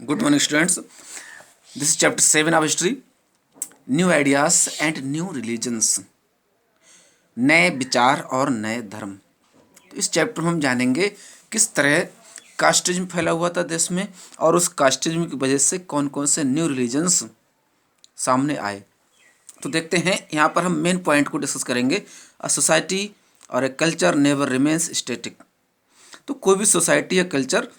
Good morning, students. This is chapter 7 of history. New ideas and new religions. नए विचार और नए धर्म। तो इस चैप्टर में हम जानेंगे किस तरह कास्टिज्म फैला हुआ था देश में और उस कास्टिज्म की वजह से कौन कौन से न्यू रिलीजन्स सामने आए। तो देखते हैं, यहाँ पर हम मेन पॉइंट को डिस्कस करेंगे। अ सोसाइटी और a culture never remains static. तो कोई भी सोसाइटी या कल्चर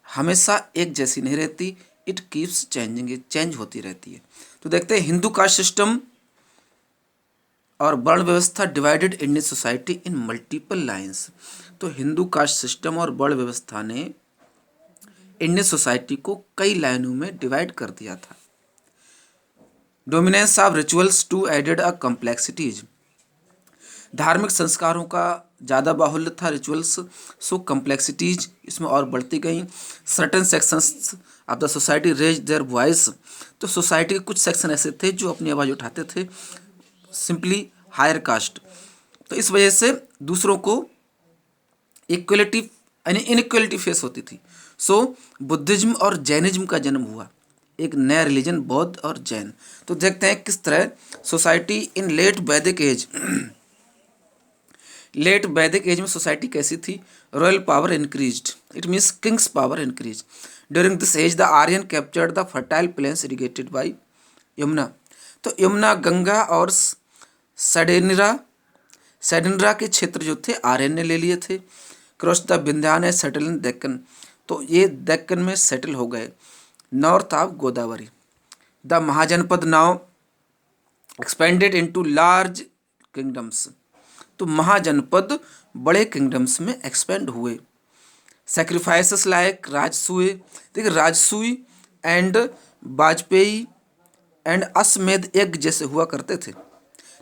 हमेशा एक जैसी नहीं रहती, इट कीप्स चेंजिंग, चेंज होती रहती है। तो देखते हैं, हिंदू कास्ट सिस्टम और वर्ण व्यवस्था divided Indian society in multiple lines. तो हिंदू कास्ट सिस्टम और वर्ण व्यवस्था ने इंडियन सोसाइटी को कई लाइनों में डिवाइड कर दिया था। Dominance of rituals to added a complexities. धार्मिक संस्कारों का ज़्यादा बाहुल्य था, रिचुअल्स, सो कॉम्प्लेक्सिटीज इसमें और बढ़ती गई। Certain sections of the society raise their voice. तो सोसाइटी के कुछ सेक्शन ऐसे थे जो अपनी आवाज़ उठाते थे, सिंपली हायर कास्ट। तो इस वजह से दूसरों को इक्वलिटी यानी इनइक्वलिटी फेस होती थी। सो बुद्धिज्म और जैनिज्म का जन्म हुआ, एक नया रिलीजन बौद्ध और जैन। तो देखते हैं किस तरह society in late Vedic age में सोसाइटी कैसी थी। Royal power increased, it means kings power increase. During this age the Aryan captured the fertile plains irrigated by Yamuna. तो यमुना, गंगा और सैडनरा के क्षेत्र जो थे आर्यन ने ले लिए थे। क्रॉस द विंध्यान ए सेटल इन दक्कन। तो ये दक्कन में सेटल हो गए, north of Godavari. The mahajanapada now expanded into large kingdoms. तो महाजनपद बड़े किंगडम्स में एक्सपेंड हुए। सेक्रीफाइसेस लाइक राजसूय, देखिए राजसूय एंड वाजपेयी एंड अश्वमेध यज्ञ जैसे हुआ करते थे।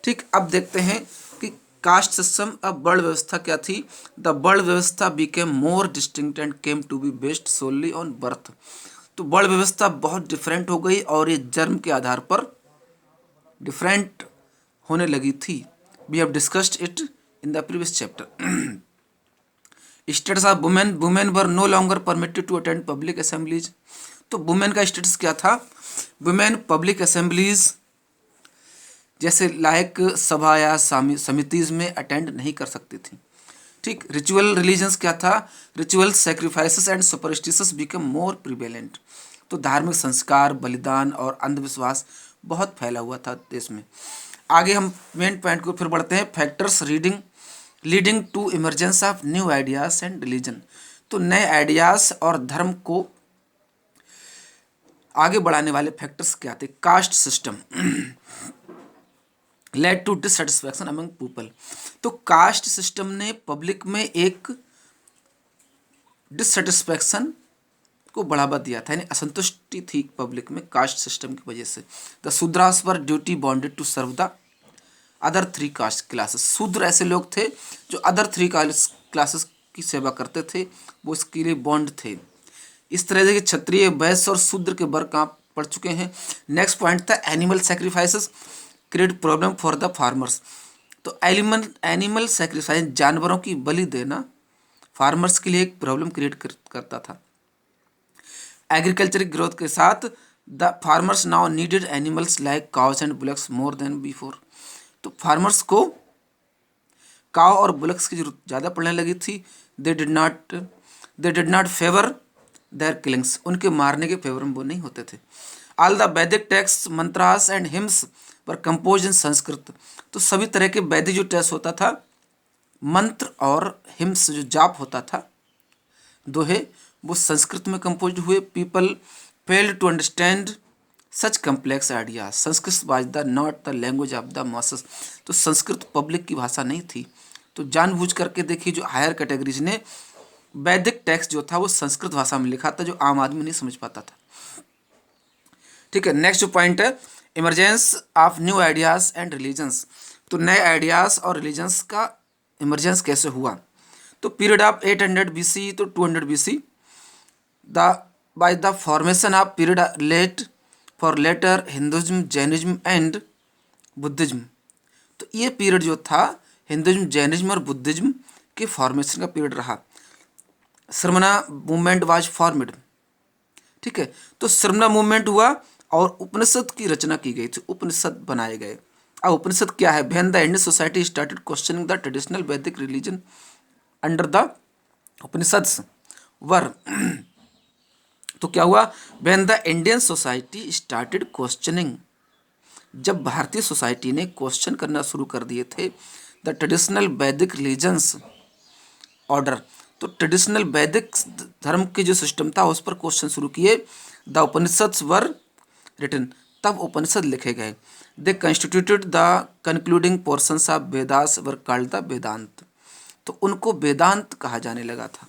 ठीक, अब देखते हैं कि कास्ट सिस्टम, अब वर्ण व्यवस्था क्या थी। The varna vyavastha became more distinct and came to be based solely on birth. तो वर्ण व्यवस्था बहुत डिफरेंट हो गई और ये जन्म के आधार पर डिफरेंट होने लगी थी। We have discussed it in the previous chapter. Status of women, women were no longer permitted to attend public assemblies. तो वुमेन का स्टेटस क्या था। वुमेन पब्लिक असेंबलीज जैसे लायक सभा या समितिज में अटेंड नहीं कर सकती थी। ठीक, रिचुअल रिलीजन्स क्या था। Ritual sacrifices and superstitions become more prevalent. तो धार्मिक संस्कार, बलिदान और अंधविश्वास बहुत फैला हुआ था देश में। आगे हम मेन पॉइंट को फिर बढ़ते हैं। Factors leading to emergence of new ideas and religion. तो नए आइडियाज और धर्म को आगे बढ़ाने वाले फैक्टर्स क्या थे। Caste system led to dissatisfaction among people. तो कास्ट सिस्टम ने पब्लिक में एक डिससेटिस्फैक्शन को बढ़ावा दिया था, यानी असंतुष्टि थी पब्लिक में कास्ट सिस्टम की वजह से। The Shudras were duty bonded to serve the other three caste classes. Shudra ऐसे लोग थे जो अदर थ्री क्लासेस की सेवा करते थे, वो इसके लिए बॉन्ड थे। इस तरह से क्षत्रिय, वैश्य और शूद्र के वर्ग कहाँ पड़ चुके हैं। नेक्स्ट पॉइंट था animal sacrifices create problem for the farmers. तो एनिमल सेक्रीफाइस, जानवरों की बलि देना फार्मर्स के लिए एक प्रॉब्लम क्रिएट करता था। एग्रीकल्चर ग्रोथ के साथ the farmers now needed animals like cows and bullocks more than before. तो फार्मर्स को काव और बुलक्स की जरूरत ज़्यादा पड़ने लगी थी। They did not favour their killings, उनके मारने के फेवर में वो नहीं होते थे। All the Vedic text, mantras and hymns were compose in Sanskrit. तो सभी तरह के वैदिक जो टेक्स्ट होता था, मंत्र और हिम्स जो जाप होता था, दोहे, वो संस्कृत में कंपोज हुए। People failed to understand such complex ideas. Sanskrit was the not the language of the masses. तो संस्कृत पब्लिक की भाषा नहीं थी। तो जानबूझ करके देखिए, जो हायर कैटेगरीज ने वैदिक टेक्स्ट जो था वो संस्कृत भाषा में लिखा था, जो आम आदमी नहीं समझ पाता था। ठीक है, नेक्स्ट जो पॉइंट है emergence of new ideas and religions. तो नए आइडियाज और रिलीजन्स का इमरजेंस कैसे हुआ। तो पीरियड ऑफ 800 BC तो 200 BC by the formation of period later Hinduism, Jainism and Buddhism. तो ये पीरियड जो था हिंदुज्म, जैनिज्म और बुद्धिज्म के फॉर्मेशन का पीरियड रहा। Shramana movement was formed. ठीक है। तो श्रमणा मूवमेंट हुआ और उपनिषद की रचना की गई थी, उपनिषद बनाए गए। अब उपनिषद क्या है? When the Indian society started questioning the traditional वैदिक रिलीजन अंडर द उपनिषद्स वर तो क्या हुआ? When the Indian society started questioning, जब भारतीय सोसाइटी ने क्वेश्चन करना शुरू कर दिए थे द ट्रेडिशनल वैदिक रिलीजन्स ऑर्डर, तो ट्रेडिशनल वैदिक धर्म के जो सिस्टम था उस पर क्वेश्चन शुरू किए। द उपनिषद्स वर रिटन, तब उपनिषद लिखे गए। They constituted the concluding portions of Vedas were called the Vedanta, तो उनको वेदांत कहा जाने लगा था।